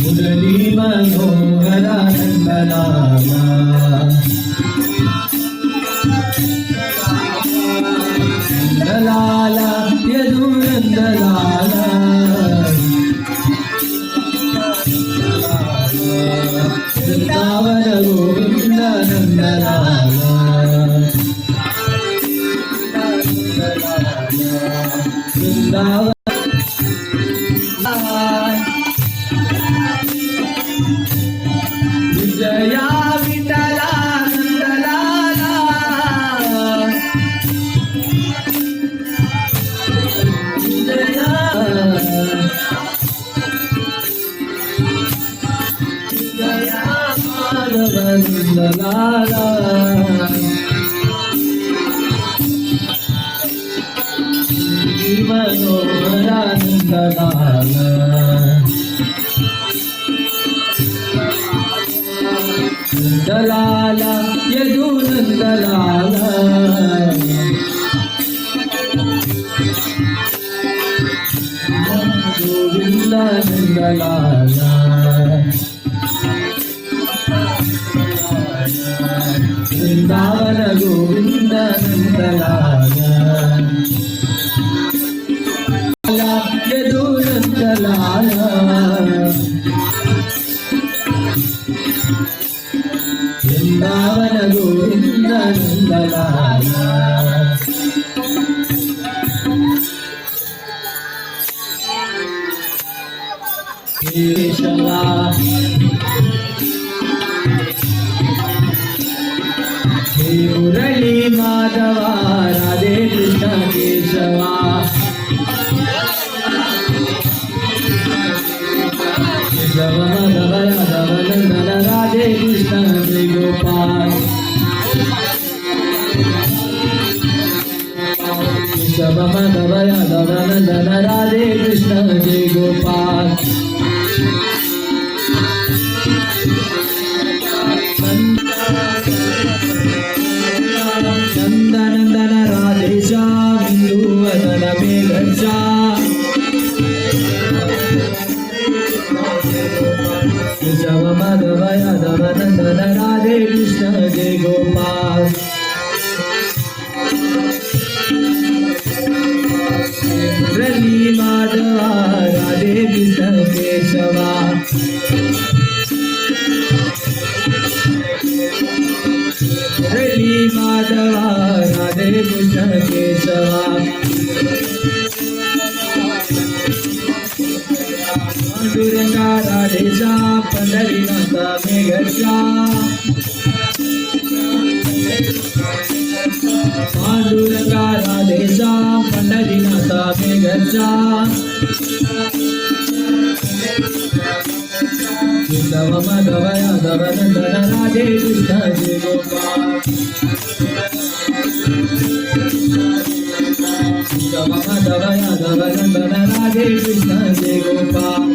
मुरली मनोहर नंदलाला नंदलाला यदु नंदलाला वृंदावन गोविंद नंदलाला वृंदावन विजया विठला नंदलाला विजया विजया माधव नंदलाला मनोहर नंदलाला नंदलाला यदु नंदलाला गोविंद नंदलाला वृंदावन गोविंद नंदलाला यदु नंदलाला वृंदावन गोविंद नंदलाला केशवा हे मुरली माधवा राधे कृष्ण केशवा केशव माधव यादव नंदन राधे कृष्ण जय गोपाल केशव माधव यादव नंदन राधे कृष्ण जय गोपाल नंदनंदन राधे श्याम हिंदू वदन मेघचा केशव माधव यादव नंदन राधे कृष्ण जय गोपाल मुरली माधवा राधे कृष्ण केशवा मुरली माधवा राधे कृष्ण केशवा पांडुरंगा राधेशा पंढरीनाथ मेघचा पांडुरंगा राधेशा पंढरीनाथ मेघचा केशव माधव यादव नंदन राधे कृष्ण जय गोपाल केशव माधव यादव नंदन राधे कृष्ण जय गोपाल